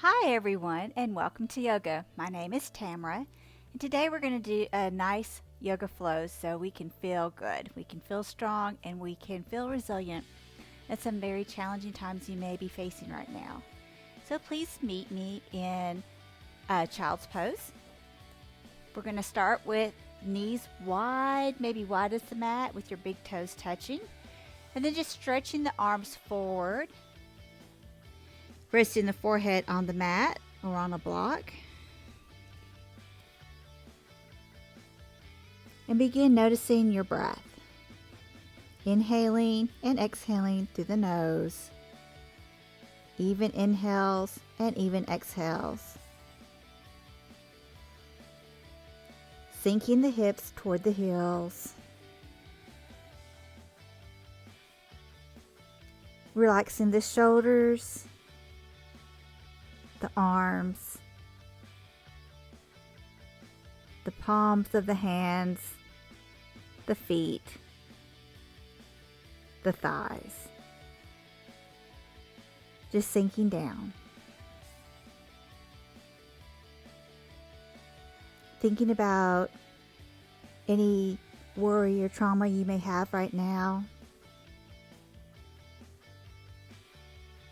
Hi everyone and welcome to yoga. My name is Tamara and today we're going to do a nice yoga flow so we can feel good. We can feel strong and we can feel resilient at some very challenging times you may be facing right now. So please meet me in child's pose. We're going to start with knees wide, maybe wide as the mat with your big toes touching, and then just stretching the arms forward, resting the forehead on the mat or on a block. And begin noticing your breath. Inhaling and exhaling through the nose. Even inhales and even exhales. Sinking the hips toward the heels. Relaxing the shoulders, the arms, the palms of the hands, the feet, the thighs. Just sinking down. Thinking about any worry or trauma you may have right now.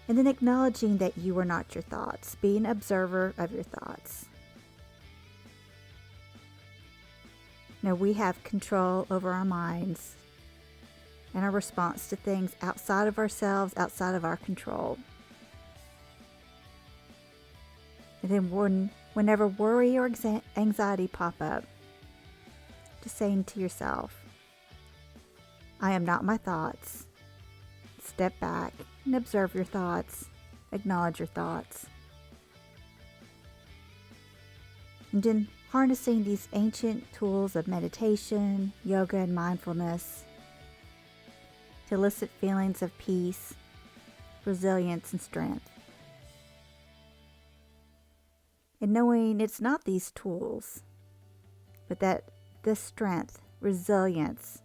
And then acknowledging that you are not your thoughts, being an observer of your thoughts. Now we have control over our minds and our response to things outside of ourselves, outside of our control. And then whenever worry or anxiety pop up, just saying to yourself, I am not my thoughts. Step back and observe your thoughts. Acknowledge your thoughts. And then harnessing these ancient tools of meditation, yoga, and mindfulness to elicit feelings of peace, resilience, and strength. And knowing it's not these tools, but that this strength, resilience,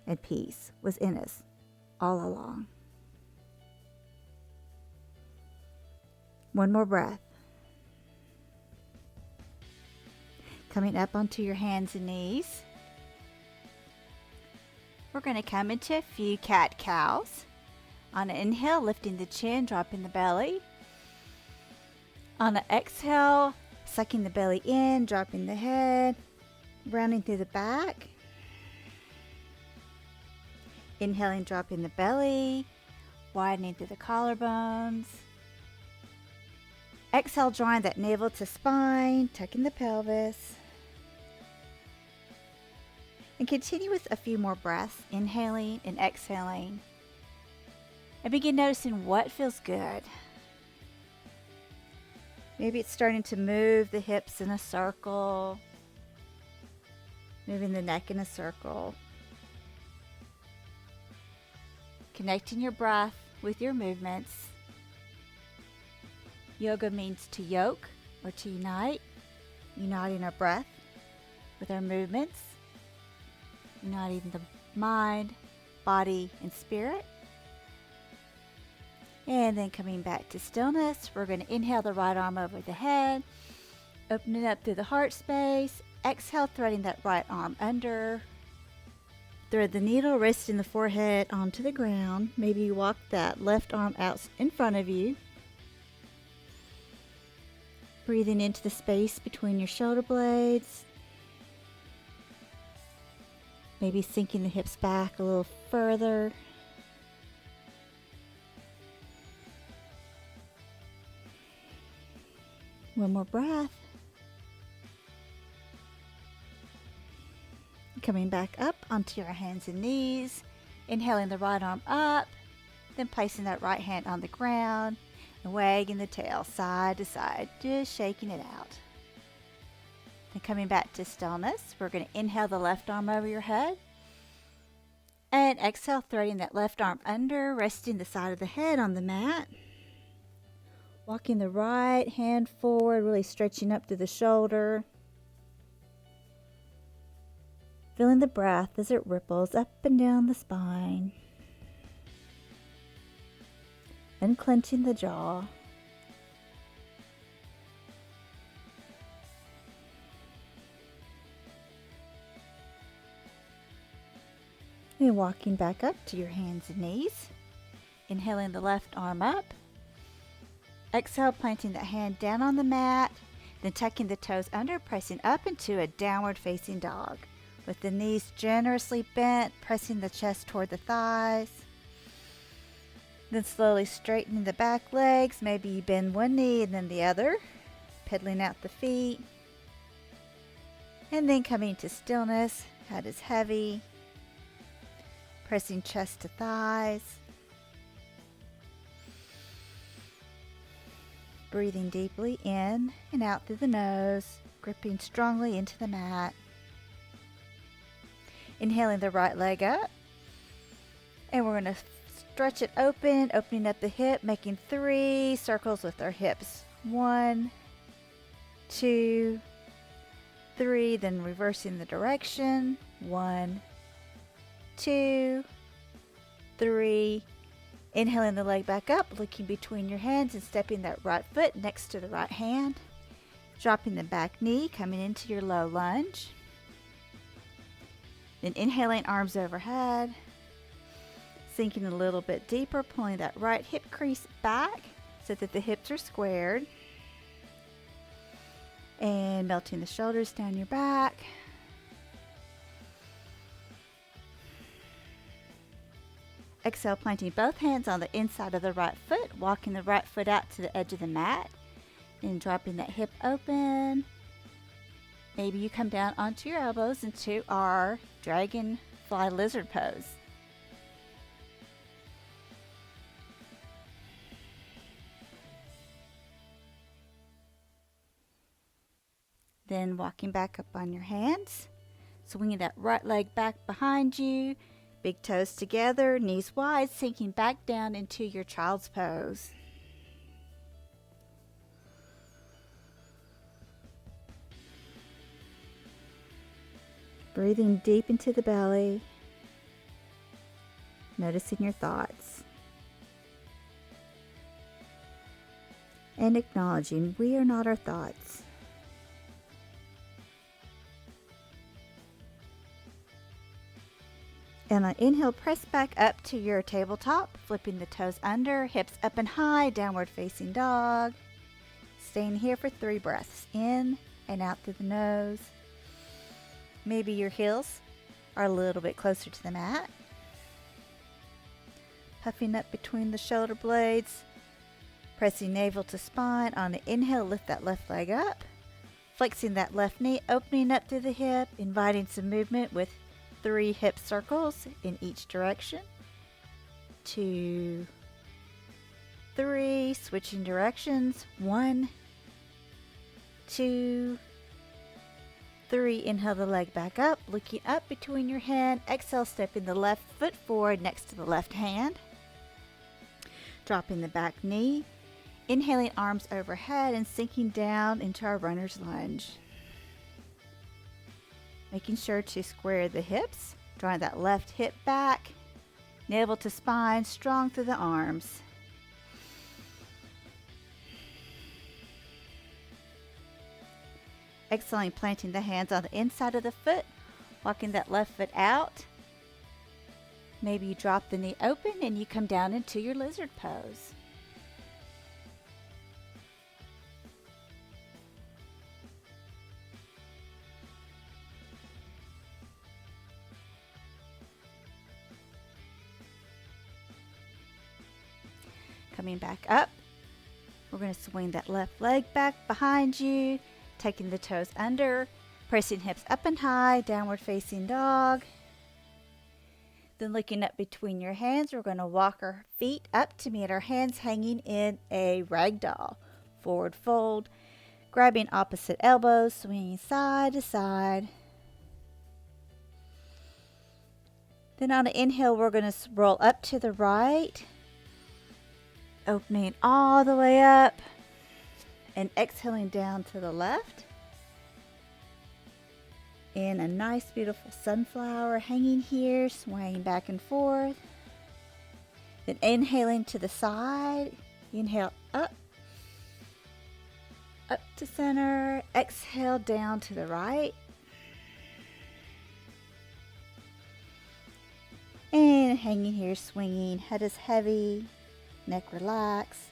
and peace was in us all along. One more breath. Coming up onto your hands and knees. We're going to come into a few cat-cows. On an inhale, lifting the chin, dropping the belly. On an exhale, sucking the belly in, dropping the head, rounding through the back. Inhaling, dropping the belly, widening through the collarbones. Exhale, drawing that navel to spine, tucking the pelvis. And continue with a few more breaths, inhaling and exhaling. And begin noticing what feels good. Maybe it's starting to move the hips in a circle, moving the neck in a circle. Connecting your breath with your movements. Yoga means to yoke or to unite, uniting our breath with our movements, uniting the mind, body, and spirit. And then coming back to stillness, we're going to inhale the right arm over the head, opening up through the heart space. Exhale, threading that right arm under. Thread the needle, resting the forehead onto the ground. Maybe you walk that left arm out in front of you. Breathing into the space between your shoulder blades. Maybe sinking the hips back a little further. One more breath. Coming back up onto your hands and knees. Inhaling the right arm up. Then placing that right hand on the ground. And wagging the tail side to side. Just shaking it out. Then coming back to stillness. We're going to inhale the left arm over your head. And exhale, threading that left arm under. Resting the side of the head on the mat. Walking the right hand forward, really stretching up through the shoulder. Feeling the breath as it ripples up and down the spine. Unclenching the jaw. Then walking back up to your hands and knees. Inhaling the left arm up. Exhale, planting the hand down on the mat. Then tucking the toes under, pressing up into a downward facing dog. With the knees generously bent, pressing the chest toward the thighs. Then slowly straightening the back legs. Maybe you bend one knee and then the other. Pedaling out the feet. And then coming to stillness. Head is heavy. Pressing chest to thighs. Breathing deeply in and out through the nose. Gripping strongly into the mat. Inhaling the right leg up. And we're going to stretch it open, opening up the hip, making 3 circles with our hips. 1, 2, 3, then reversing the direction. 1, 2, 3. Inhaling the leg back up, looking between your hands and stepping that right foot next to the right hand. Dropping the back knee, coming into your low lunge. Then inhaling, arms overhead. Sinking a little bit deeper, pulling that right hip crease back so that the hips are squared. And melting the shoulders down your back. Exhale, planting both hands on the inside of the right foot, walking the right foot out to the edge of the mat. And dropping that hip open. Maybe you come down onto your elbows into our dragonfly lizard pose. Then walking back up on your hands, swinging that right leg back behind you, big toes together, knees wide, sinking back down into your child's pose. Breathing deep into the belly, noticing your thoughts, and acknowledging we are not our thoughts. And on inhale, press back up to your tabletop, flipping the toes under, hips up and high, downward facing dog. Staying here for 3 breaths, in and out through the nose. Maybe your heels are a little bit closer to the mat. Puffing up between the shoulder blades, pressing navel to spine. On the inhale, lift that left leg up, flexing that left knee, opening up through the hip, inviting some movement with 3 hip circles in each direction. 2, 3, switching directions. 1, 2, 3, inhale the leg back up, looking up between your hand. Exhale, stepping the left foot forward next to the left hand. Dropping the back knee. Inhaling, arms overhead and sinking down into our runner's lunge. Making sure to square the hips, drawing that left hip back. Navel to spine, strong through the arms. Exhaling, planting the hands on the inside of the foot, walking that left foot out. Maybe you drop the knee open and you come down into your lizard pose. Coming back up, we're going to swing that left leg back behind you. Taking the toes under, pressing hips up and high, downward facing dog. Then looking up between your hands, we're going to walk our feet up to meet our hands hanging in a ragdoll. Forward fold, grabbing opposite elbows, swinging side to side. Then on an inhale, we're going to roll up to the right, opening all the way up. And exhaling down to the left. And a nice beautiful sunflower hanging here, swaying back and forth. Then inhaling to the side. Inhale up. Up to center. Exhale down to the right. then hanging here, swinging. Head is heavy, neck relaxed.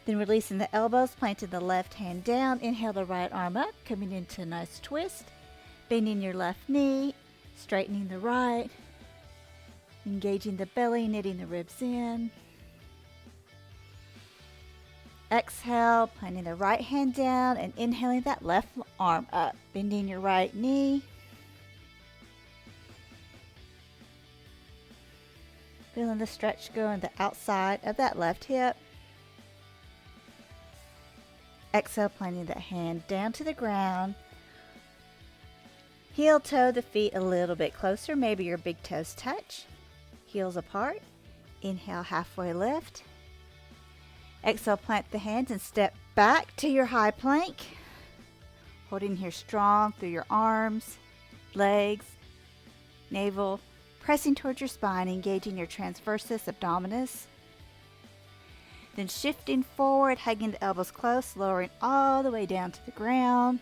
Then releasing the elbows, planting the left hand down. Inhale the right arm up, coming into a nice twist. Bending your left knee, straightening the right. Engaging the belly, knitting the ribs in. Exhale, planting the right hand down and inhaling that left arm up. Bending your right knee. Feeling the stretch go on the outside of that left hip. Exhale, planting that hand down to the ground. Heel toe the feet a little bit closer. Maybe your big toes touch. Heels apart. Inhale, halfway lift. Exhale, plant the hands and step back to your high plank. Holding here strong through your arms, legs, navel. Pressing towards your spine, engaging your transversus abdominis. Then shifting forward, hugging the elbows close, lowering all the way down to the ground.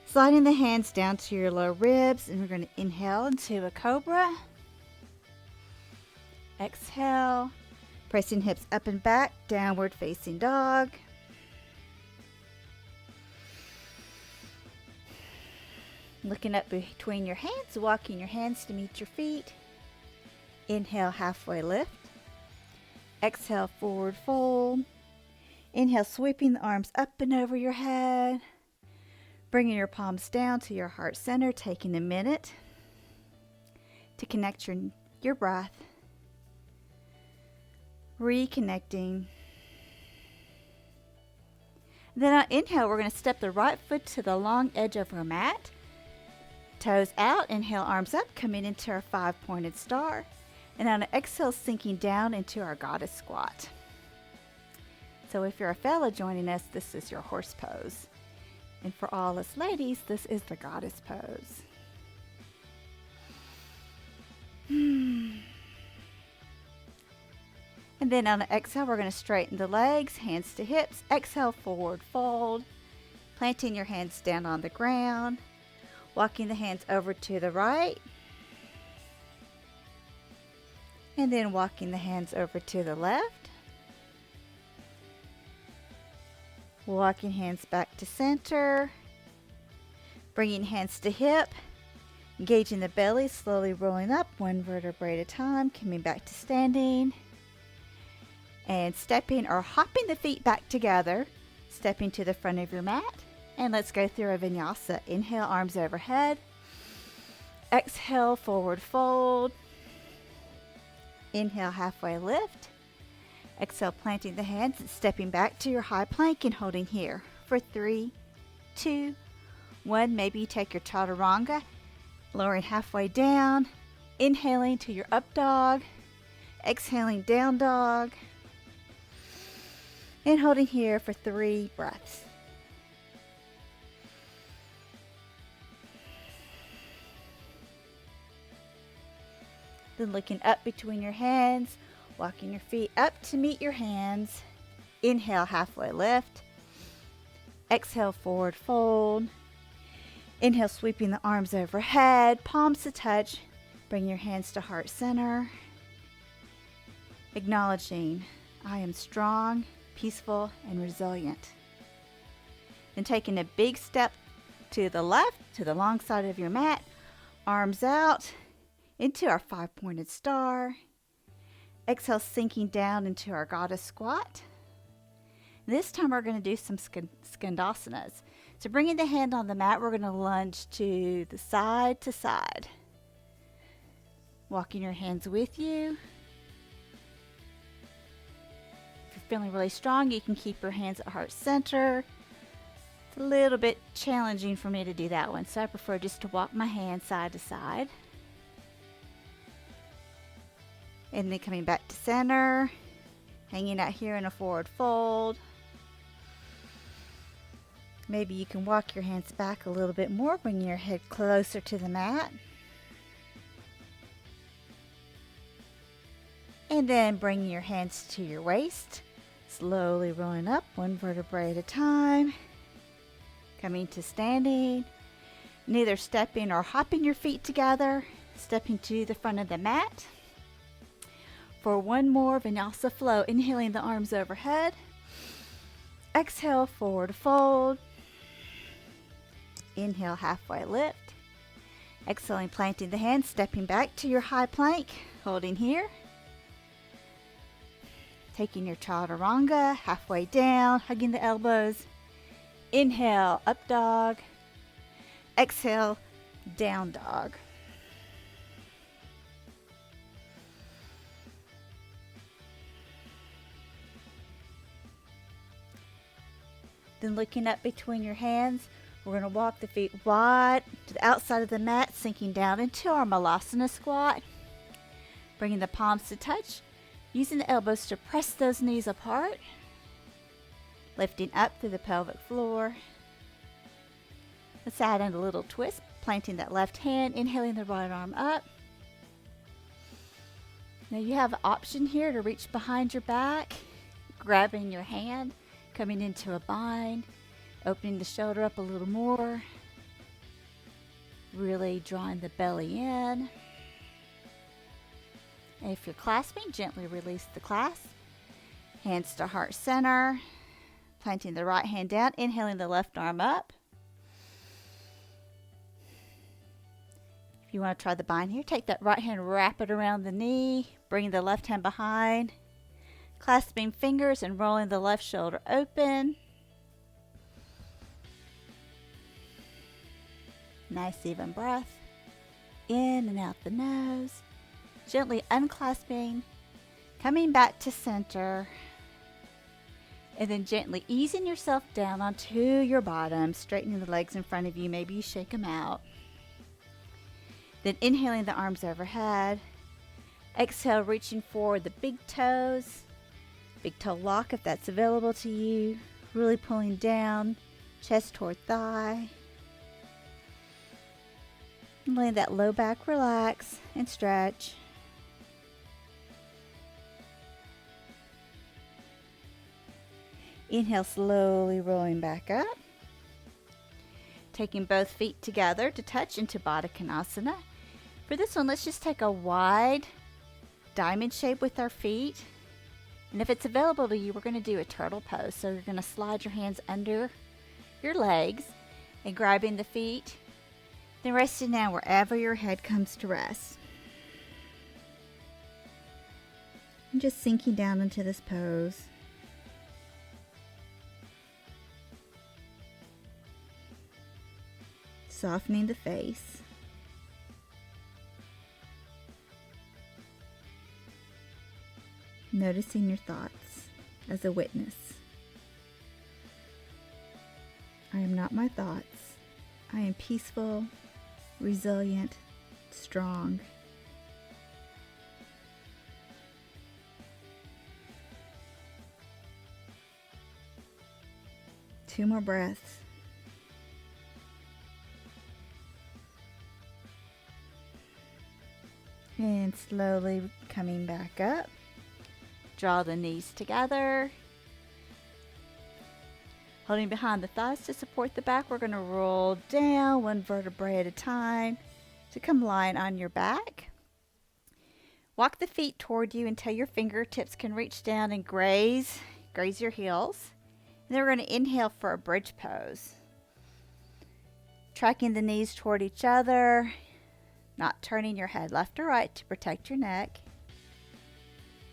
Sliding the hands down to your low ribs, and we're going to inhale into a cobra. Exhale, pressing hips up and back, downward facing dog. Looking up between your hands, walking your hands to meet your feet. Inhale, halfway lift. Exhale, forward fold. Inhale, sweeping the arms up and over your head. Bringing your palms down to your heart center, taking a minute to connect your breath. Reconnecting. Then on inhale, we're going to step the right foot to the long edge of our mat. Toes out, inhale, arms up, coming into our 5-pointed star. And on an exhale, sinking down into our goddess squat. So if you're a fella joining us, this is your horse pose. And for all us ladies, this is the goddess pose. And then on the exhale, we're going to straighten the legs, hands to hips. Exhale, forward fold. Planting your hands down on the ground. Walking the hands over to the right. And then walking the hands over to the left. Walking hands back to center. Bringing hands to hip. Engaging the belly, slowly rolling up one vertebrae at a time. Coming back to standing. And stepping or hopping the feet back together. Stepping to the front of your mat. And let's go through a vinyasa. Inhale, arms overhead. Exhale, forward fold. Inhale, halfway lift. Exhale, planting the hands and stepping back to your high plank and holding here for 3, 2, 1. Maybe you take your chaturanga, lowering halfway down. Inhaling to your up dog. Exhaling, down dog. And holding here for 3 breaths. Then looking up between your hands, walking your feet up to meet your hands. Inhale, halfway lift. Exhale, forward fold. Inhale, sweeping the arms overhead, palms to touch. Bring your hands to heart center. Acknowledging, I am strong, peaceful, and resilient. Then taking a big step to the left, to the long side of your mat. Arms out. Into our 5-pointed star. Exhale, sinking down into our goddess squat. This time we're going to do some skandasanas. So bringing the hand on the mat, we're going to lunge to the side to side. Walking your hands with you. If you're feeling really strong, you can keep your hands at heart center. It's a little bit challenging for me to do that one, so I prefer just to walk my hands side to side. And then coming back to center, hanging out here in a forward fold. Maybe you can walk your hands back a little bit more, bring your head closer to the mat. And then bring your hands to your waist, slowly rolling up one vertebrae at a time. Coming to standing, neither stepping or hopping your feet together. Stepping to the front of the mat. For one more Vinyasa flow, inhaling the arms overhead. Exhale, forward fold. Inhale, halfway lift. Exhaling, planting the hands, stepping back to your high plank, holding here. Taking your chaturanga, halfway down, hugging the elbows. Inhale, up dog. Exhale, down dog. Then looking up between your hands, we're going to walk the feet wide to the outside of the mat, sinking down into our Malasana squat. Bringing the palms to touch, using the elbows to press those knees apart. Lifting up through the pelvic floor. Let's add in a little twist, planting that left hand, inhaling the right arm up. Now you have an option here to reach behind your back, grabbing your hand, coming into a bind, opening the shoulder up a little more, really drawing the belly in. And if you're clasping, gently release the clasp. Hands to heart center, planting the right hand down, inhaling the left arm up. If you want to try the bind here, take that right hand, wrap it around the knee, bring the left hand behind, clasping fingers and rolling the left shoulder open. Nice even breath. In and out the nose. Gently unclasping, coming back to center. And then gently easing yourself down onto your bottom, straightening the legs in front of you. Maybe you shake them out. Then inhaling the arms overhead. Exhale, reaching forward the big toes. Big toe lock if that's available to you. Really pulling down, chest toward thigh. And letting that low back relax and stretch. Inhale, slowly rolling back up. Taking both feet together to touch into Baddha Konasana. For this one, let's just take a wide diamond shape with our feet. And if it's available to you, we're going to do a turtle pose. So you're going to slide your hands under your legs and grabbing the feet. Then resting down wherever your head comes to rest. And just sinking down into this pose. Softening the face. Noticing your thoughts as a witness. I am not my thoughts. I am peaceful, resilient, strong. Two more breaths. And slowly coming back up. Draw the knees together. Holding behind the thighs to support the back, we're going to roll down one vertebrae at a time to come lying on your back. Walk the feet toward you until your fingertips can reach down and graze your heels. And then we're going to inhale for a bridge pose. Tracking the knees toward each other, not turning your head left or right to protect your neck.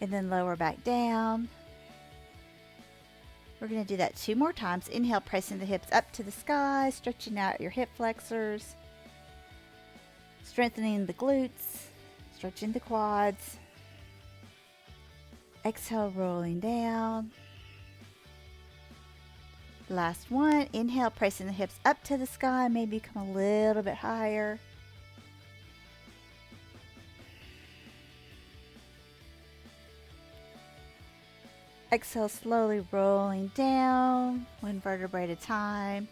And then lower back down. We're going to do that 2 more times. Inhale, pressing the hips up to the sky, stretching out your hip flexors, strengthening the glutes, stretching the quads. Exhale, rolling down. Last one. Inhale, pressing the hips up to the sky, maybe come a little bit higher. Exhale, slowly rolling down, one vertebrae at a time.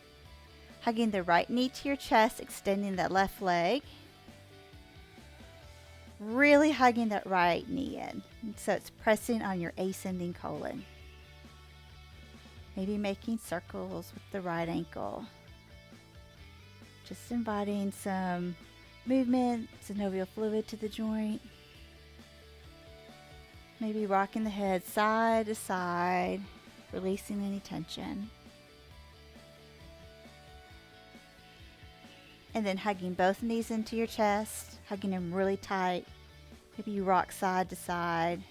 Hugging the right knee to your chest, extending that left leg. Really hugging that right knee in. So it's pressing on your ascending colon. Maybe making circles with the right ankle. Just inviting some movement, synovial fluid to the joint. Maybe rocking the head side to side, releasing any tension. And then hugging both knees into your chest, hugging them really tight. Maybe you rock side to side,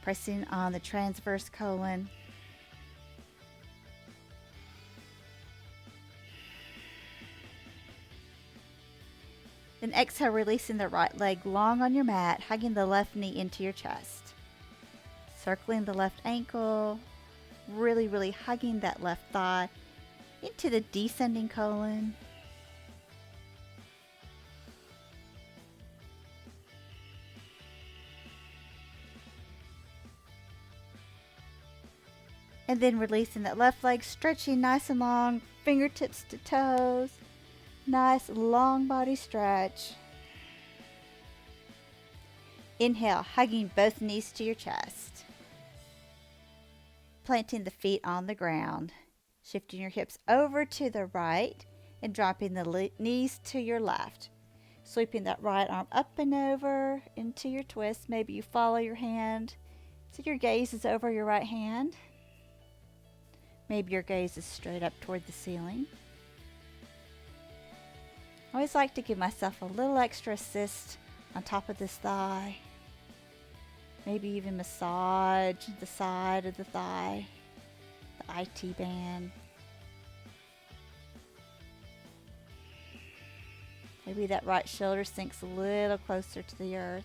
pressing on the transverse colon. Then exhale, releasing the right leg long on your mat, hugging the left knee into your chest. Circling the left ankle, really hugging that left thigh into the descending colon. And then releasing that left leg, stretching nice and long, fingertips to toes. Nice long body stretch. Inhale, hugging both knees to your chest. Planting the feet on the ground. Shifting your hips over to the right and dropping the knees to your left. Sweeping that right arm up and over into your twist. Maybe you follow your hand so your gaze is over your right hand. Maybe your gaze is straight up toward the ceiling. I always like to give myself a little extra assist on top of this thigh. Maybe even massage the side of the thigh, the IT band. Maybe that right shoulder sinks a little closer to the earth.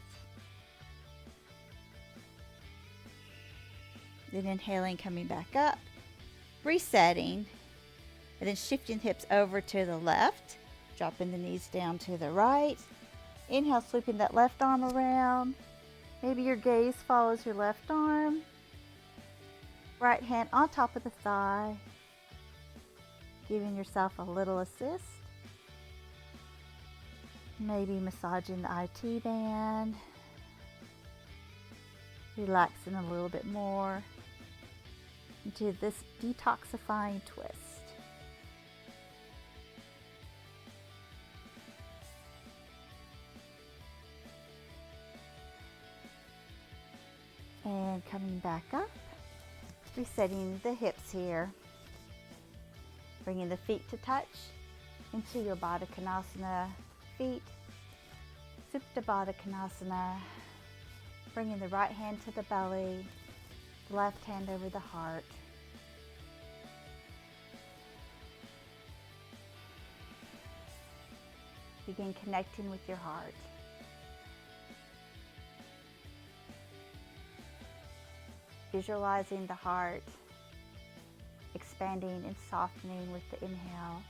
Then inhaling, coming back up, resetting, and then shifting hips over to the left. Dropping the knees down to the right. Inhale, sweeping that left arm around. Maybe your gaze follows your left arm. Right hand on top of the thigh. Giving yourself a little assist. Maybe massaging the IT band. Relaxing a little bit more into this detoxifying twist. And coming back up, resetting the hips here. Bringing the feet to touch into your Baddha Konasana feet. Supta Baddha Konasana. Bringing the right hand to the belly, the left hand over the heart. Begin connecting with your heart. Visualizing the heart expanding and softening with the inhale.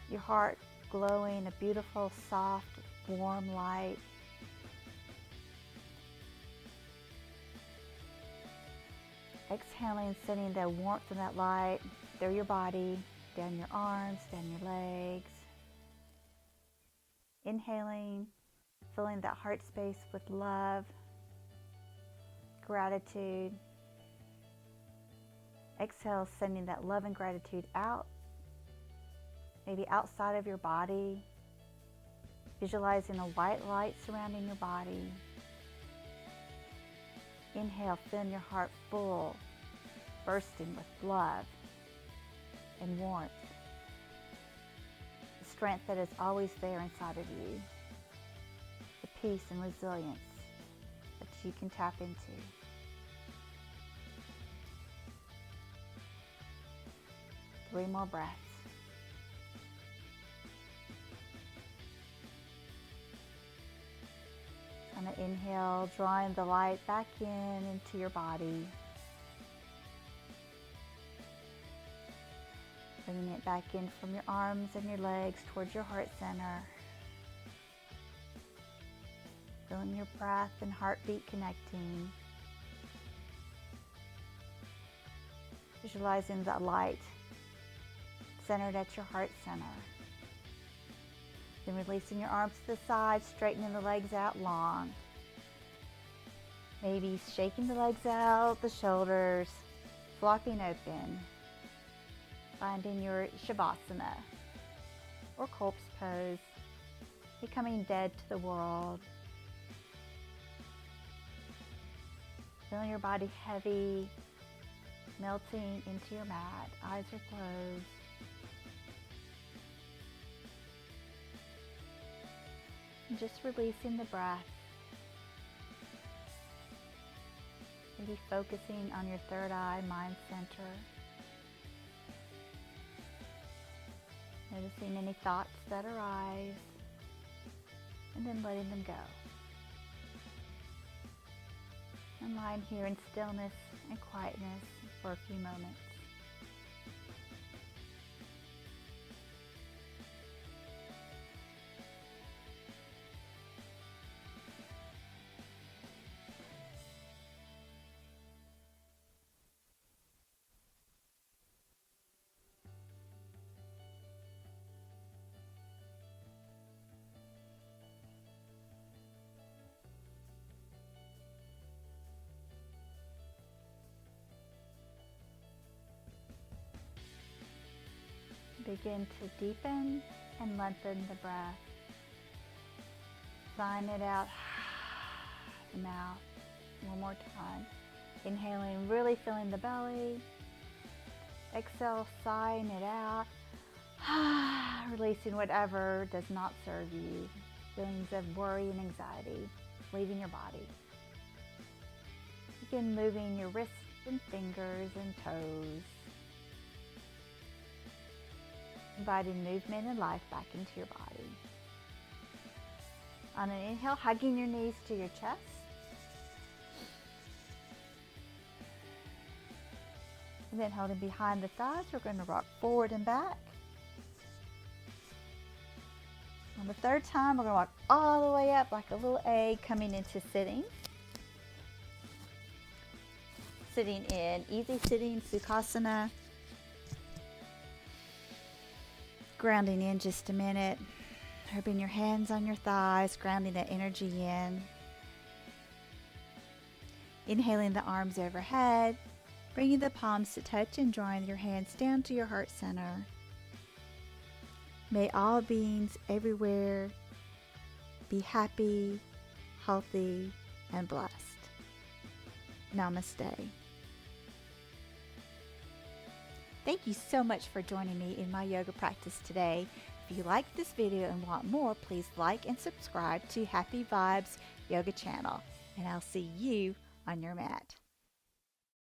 Your heart glowing a beautiful, soft, warm light. Exhaling, sending that warmth and that light through your body, down your arms, down your legs. Inhaling, filling that heart space with love, gratitude. Exhale, sending that love and gratitude out, maybe outside of your body, visualizing a white light surrounding your body. Inhale, filling your heart full, bursting with love and warmth. The strength that is always there inside of you. The peace and resilience that you can tap into. Three more breaths. On an inhale, drawing the light back in into your body. Bringing it back in from your arms and your legs towards your heart center. Feeling your breath and heartbeat connecting. Visualizing that light centered at your heart center. Then releasing your arms to the side, straightening the legs out long. Maybe shaking the legs out, the shoulders, flopping open. Finding your Shavasana, or corpse pose, becoming dead to the world. Feeling your body heavy, melting into your mat. Eyes are closed. And just releasing the breath. Maybe focusing on your third eye, mind center. Noticing any thoughts that arise, and then letting them go. And lying here in stillness and quietness for a few moments. Begin to deepen and lengthen the breath. Sighing it out the mouth. One more time. Inhaling, really filling the belly. Exhale, sighing it out. Releasing whatever does not serve you. Feelings of worry and anxiety, leaving your body. Begin moving your wrists and fingers and toes. Inviting movement and life back into your body. On an inhale, hugging your knees to your chest. And then holding behind the thighs, we're going to rock forward and back. On the third time, we're going to walk all the way up like a little egg, coming into sitting. Sitting in easy sitting, Sukhasana. Grounding in just a minute. Rubbing your hands on your thighs, grounding that energy in. Inhaling the arms overhead, bringing the palms to touch and drawing your hands down to your heart center. May all beings everywhere be happy, healthy, and blessed. Namaste. Thank you so much for joining me in my yoga practice today. If you like this video and want more, please like and subscribe to Happy Vibes Yoga channel. And I'll see you on your mat.